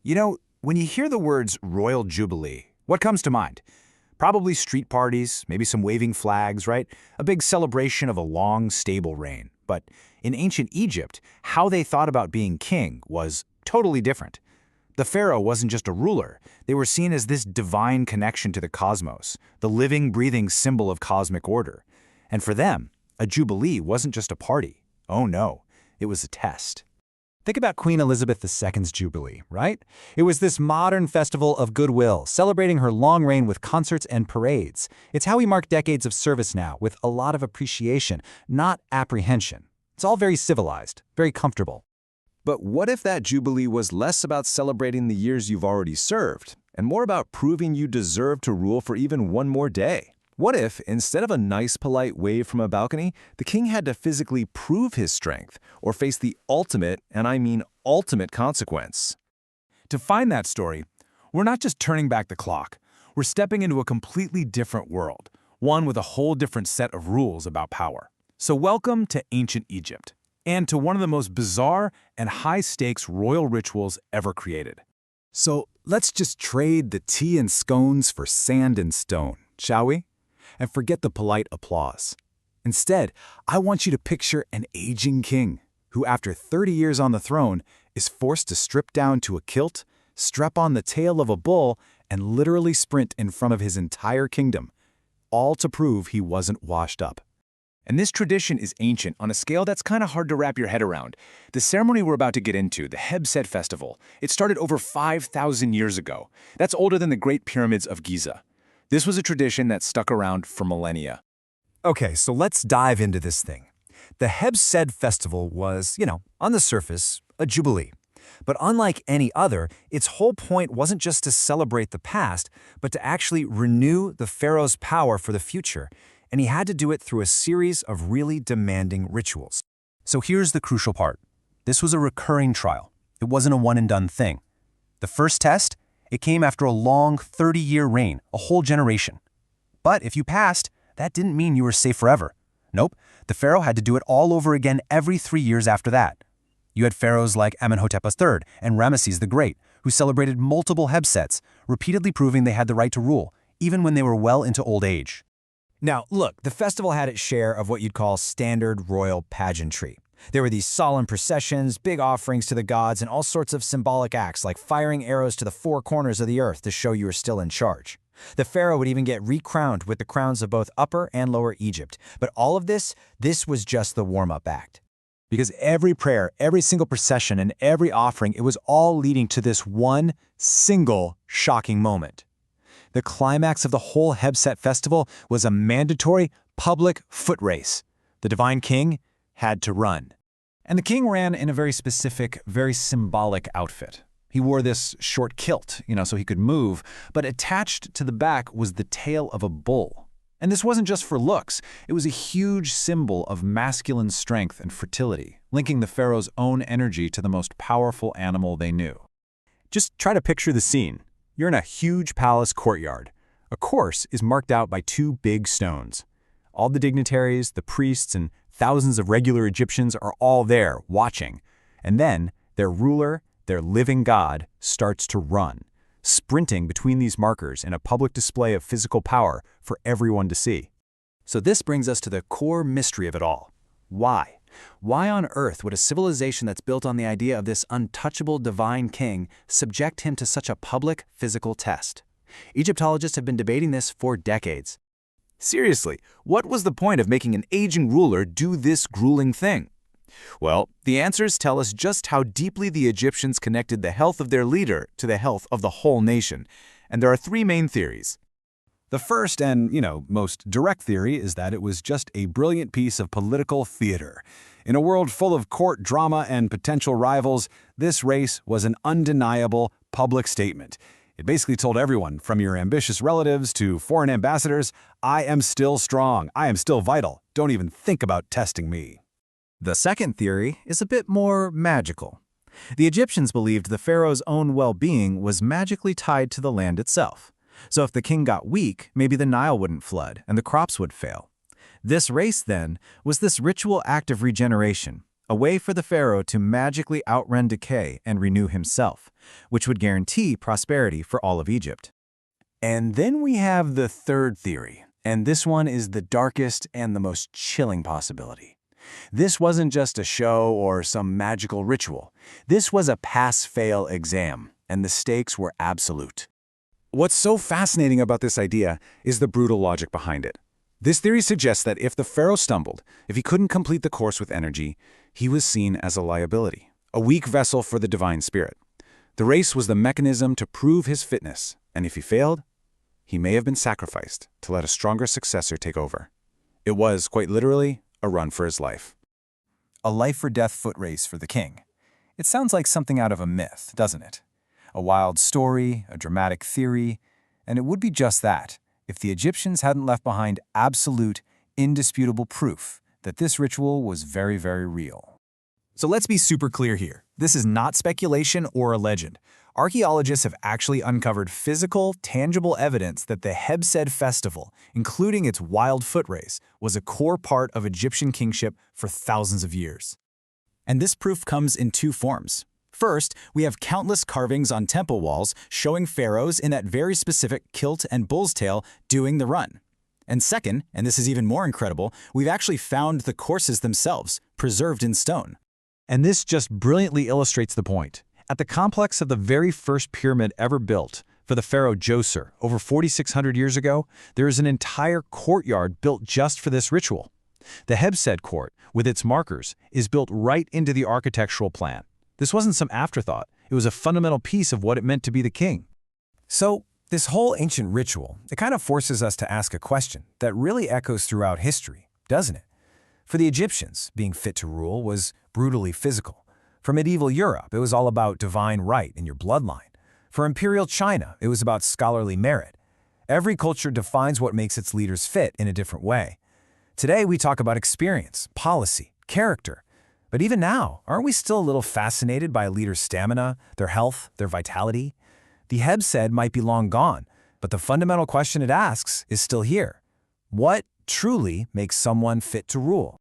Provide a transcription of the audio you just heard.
When you hear the words Royal Jubilee, what comes to mind? Probably street parties, maybe some waving flags, right? A big celebration of a long, stable reign. But in ancient Egypt, how they thought about being king was totally different. The pharaoh wasn't just a ruler. They were seen as this divine connection to the cosmos, the living, breathing symbol of cosmic order. And for them, a jubilee wasn't just a party. Oh no, it was a test. Think about Queen Elizabeth II's Jubilee, right? It was this modern festival of goodwill, celebrating her long reign with concerts and parades. It's how we mark decades of service now, with a lot of appreciation, not apprehension. It's all very civilized, very comfortable. But what if that Jubilee was less about celebrating the years you've already served, and more about proving you deserve to rule for even one more day? What if, instead of a nice, polite wave from a balcony, the king had to physically prove his strength, or face the ultimate, and I mean ultimate, consequence? To find that story, we're not just turning back the clock. We're stepping into a completely different world, one with a whole different set of rules about power. So welcome to ancient Egypt, and to one of the most bizarre and high-stakes royal rituals ever created. So let's just trade the tea and scones for sand and stone, shall we? And forget the polite applause. Instead, I want you to picture an aging king who, after 30 years on the throne, is forced to strip down to a kilt, strap on the tail of a bull, and literally sprint in front of his entire kingdom, all to prove he wasn't washed up. And this tradition is ancient on a scale that's kind of hard to wrap your head around. The ceremony we're about to get into, the Hebset Festival, it started over 5,000 years ago. That's older than the Great Pyramids of Giza. This was a tradition that stuck around for millennia. Okay, so let's dive into this thing. The Hebset Festival was, on the surface, a jubilee. But unlike any other, its whole point wasn't just to celebrate the past, but to actually renew the pharaoh's power for the future. And he had to do it through a series of really demanding rituals. So here's the crucial part. This was a recurring trial. It wasn't a one-and-done thing. The first test, it came after a long 30-year reign, a whole generation. But if you passed, that didn't mean you were safe forever. Nope, the pharaoh had to do it all over again every 3 years after that. You had pharaohs like Amenhotep III and Ramesses the Great, who celebrated multiple Hebsets, repeatedly proving they had the right to rule, even when they were well into old age. Now, look, the festival had its share of what you'd call standard royal pageantry. There were these solemn processions, big offerings to the gods, and all sorts of symbolic acts like firing arrows to the four corners of the earth to show you were still in charge. The pharaoh would even get recrowned with the crowns of both Upper and Lower Egypt. But all of this was just the warm-up act. Because every prayer, every single procession, and every offering, it was all leading to this one single shocking moment. The climax of the whole Hebset festival was a mandatory public foot race. The divine king had to run. And the king ran in a very specific, very symbolic outfit. He wore this short kilt, so he could move, but attached to the back was the tail of a bull. And this wasn't just for looks. It was a huge symbol of masculine strength and fertility, linking the pharaoh's own energy to the most powerful animal they knew. Just try to picture the scene. You're in a huge palace courtyard. A course is marked out by two big stones. All the dignitaries, the priests, and thousands of regular Egyptians are all there, watching. And then their ruler, their living god, starts to run, sprinting between these markers in a public display of physical power for everyone to see. So this brings us to the core mystery of it all. Why? Why on earth would a civilization that's built on the idea of this untouchable divine king subject him to such a public physical test? Egyptologists have been debating this for decades. Seriously, what was the point of making an aging ruler do this grueling thing? Well, the answers tell us just how deeply the Egyptians connected the health of their leader to the health of the whole nation. And there are three main theories. The first and, most direct theory is that it was just a brilliant piece of political theater. In a world full of court drama and potential rivals, this race was an undeniable public statement. It basically told everyone, from your ambitious relatives to foreign ambassadors, I am still strong, I am still vital, don't even think about testing me. The second theory is a bit more magical. The Egyptians believed the pharaoh's own well-being was magically tied to the land itself. So if the king got weak, maybe the Nile wouldn't flood and the crops would fail. This race, then, was this ritual act of regeneration, a way for the pharaoh to magically outrun decay and renew himself, which would guarantee prosperity for all of Egypt. And then we have the third theory, and this one is the darkest and the most chilling possibility. This wasn't just a show or some magical ritual. This was a pass-fail exam, and the stakes were absolute. What's so fascinating about this idea is the brutal logic behind it. This theory suggests that if the pharaoh stumbled, if he couldn't complete the course with energy, he was seen as a liability, a weak vessel for the divine spirit. The race was the mechanism to prove his fitness, and if he failed, he may have been sacrificed to let a stronger successor take over. It was, quite literally, a run for his life. A life-or-death foot race for the king. It sounds like something out of a myth, doesn't it? A wild story, a dramatic theory, and it would be just that if the Egyptians hadn't left behind absolute, indisputable proof that this ritual was very, very real. So let's be super clear here. This is not speculation or a legend. Archaeologists have actually uncovered physical, tangible evidence that the Hebsed festival, including its wild foot race, was a core part of Egyptian kingship for thousands of years. And this proof comes in two forms. First, we have countless carvings on temple walls showing pharaohs in that very specific kilt and bull's tail doing the run. And second, and this is even more incredible, we've actually found the courses themselves, preserved in stone. And this just brilliantly illustrates the point. At the complex of the very first pyramid ever built, for the pharaoh Djoser, over 4,600 years ago, there is an entire courtyard built just for this ritual. The Hebsed court, with its markers, is built right into the architectural plan. This wasn't some afterthought. It was a fundamental piece of what it meant to be the king. So, this whole ancient ritual, it kind of forces us to ask a question that really echoes throughout history, doesn't it? For the Egyptians, being fit to rule was brutally physical. For medieval Europe, it was all about divine right in your bloodline. For imperial China, it was about scholarly merit. Every culture defines what makes its leaders fit in a different way. Today, we talk about experience, policy, character. But even now, aren't we still a little fascinated by a leader's stamina, their health, their vitality? The Hebsed might be long gone, but the fundamental question it asks is still here. What truly makes someone fit to rule?